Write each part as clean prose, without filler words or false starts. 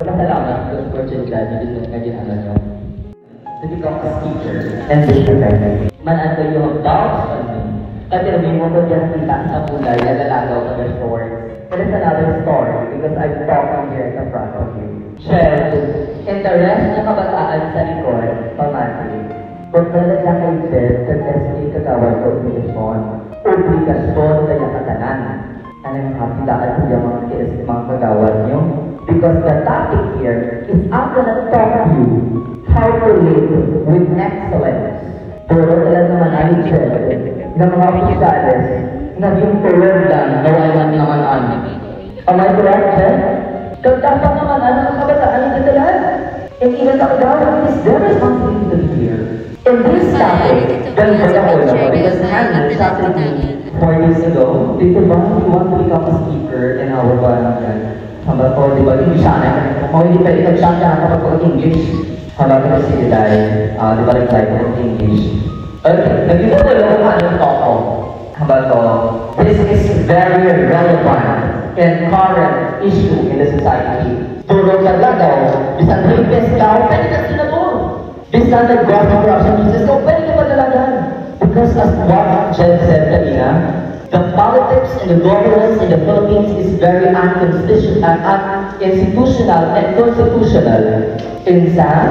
Salamat sa oportunidad na ginagawa nyo to become a teacher and be prepared. Man, ano yung doubts on me? Kasi may mo ko dyan kita sa bulay na lalagaw ka before. But it's another story because I'm talking here in front of you. Shell, in the rest ng kabataan sa likod, pamati, kung talaga kayo said, successfully kagawad ko obligasyon, obligasyon kaya katanan. Anong kapitaan ko yung mga kagawad nyo? Because the topic here is I'm gonna talk you how to live with excellence. Pero talaga naman ay said, ng mga opisales, na yung tulad lang, nawalan naman ano. Am I correct, sir? Dapat naman ano ang kabataan ng katalan? And even the kagawad is their responsibility here. In this topic, ganun ba ako na because Hannah sabi me 4 years ago, dito ba, you want to become a speaker in our barangay? Hamba ko, di ba, hindi siya na, kung hindi pwede nag-siya ka kapag English. Hamba ko si Iday, di ba, reply ko ng English. Okay, naging ko yung anong toko. Hamba ko, this is very relevant and current issue in the society. Puro talaga, bisan rapist ka, pwede ka sinabor. Bisan nag-government corruption business ka, pwede ka padalagan. Because as what Jen said kanina, the politics and the governance in the Philippines is very institutional and constitutional. Insan,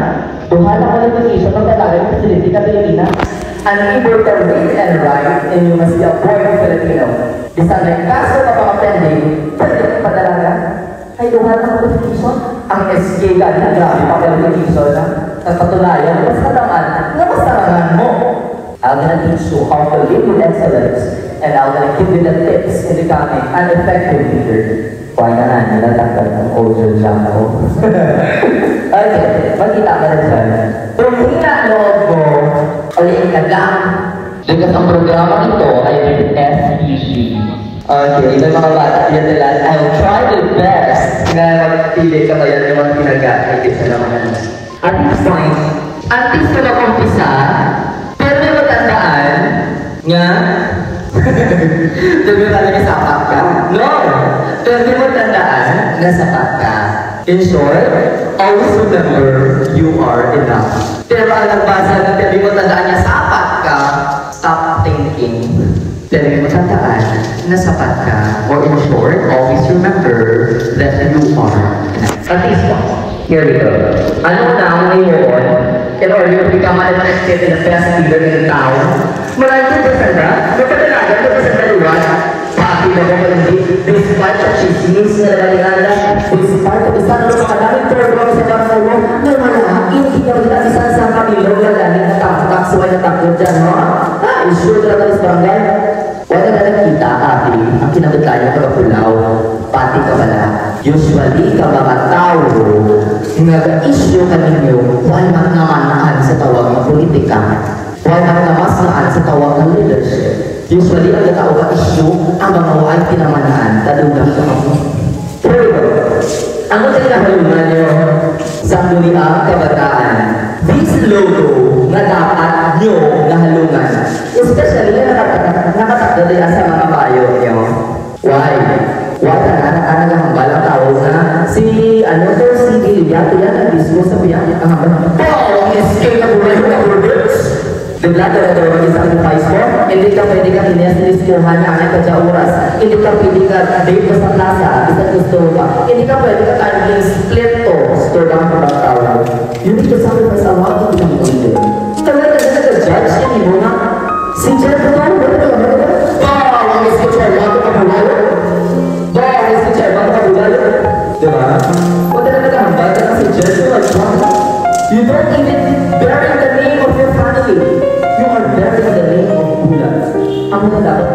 duhala ka ng vacation ng talagang facility ka Pilipinas. Unable to read and write, and you must be a born Filipino. Bisan may kaso ka mga pending, pwede ka padalagan. Ay, duhala ka ng vacation. Ang SK ka na grabe pa qualification na nagpatunayan, mas kataman, na mas tarangan mo. I'm gonna teach you how to live with excellence, and I'm gonna give you the tips in becoming an effective leader. Kaya na, nilatanggal ng older lang ako. Okay, magkita ka rin dyan. Kung hinaloob mo, uliin ka lang. Because ang programa nito ay with SPG. Okay, may mga bata yan nila. I'll try the best na magpili ka kaya yung mga pinag-aakit sa naman. At this point, at least na mag-umpisa, pero may matandaan nga, sabi mo talaga sapat ka? No! Pero may matandaan na sapat ka. In short, always remember you are enough. Pero ang nagbasa na pero may matandaan niya sapat ka, stop thinking. Pero may matandaan na sapat ka. Or in short, always remember that you are enough. At least one. Here we go. Ano na ang ngayon, in order to become an effective and the best leader in the town, maraming percent na, magpatalaga, percent na luwan, pati na mga hindi, despite of chismis na nalalala, despite of isang lumakadaming program sa barangay mo, na wala, hindi ka rin isang sa kamilong lalanin na taksuay na takot dyan, no? Sure talaga sa barangay. Wala na nakita, ate, ang kinabatayan ka kapulaw, pati ka pala. Usually, ka mga tao, nag-issue ka ninyo, why magnamanaan sa tawag ng politika? Why magnamasaan sa tawag ng leadership? Usually, ang tao ka-issue, ang mga why pinamanaan, talugang ka mo. Pero, ang mga nakalunan nyo sa muliang kabataan, this logo na dapat nyo nahalungan, especially na nakatakda din sa mga bayo nyo. Why? Wala na ang balang tao na si Liliato yan ang disco sa biyak ang hambang escape na buhay na products. Bigla ito mag-sacrifice mo, hindi ka pwede ka inesliskuhan na ang kadya oras, hindi ka pwede ka date mo sa plaza, isa gusto ka, hindi ka pwede ka timing split to, store lang ang mga tao. You need to sacrifice a lot of things in there. Kaya nag-judge, hindi mo na, si Jeff ito, ang escuchar mo ito kapulayo? Ang escuchar mo ito kapulayo? Diba? Huwag na nag-ahambay ka kasi Jeff ito, you don't even bear in the name of your family. You are bearing the name of Buddha. Ang mga dapat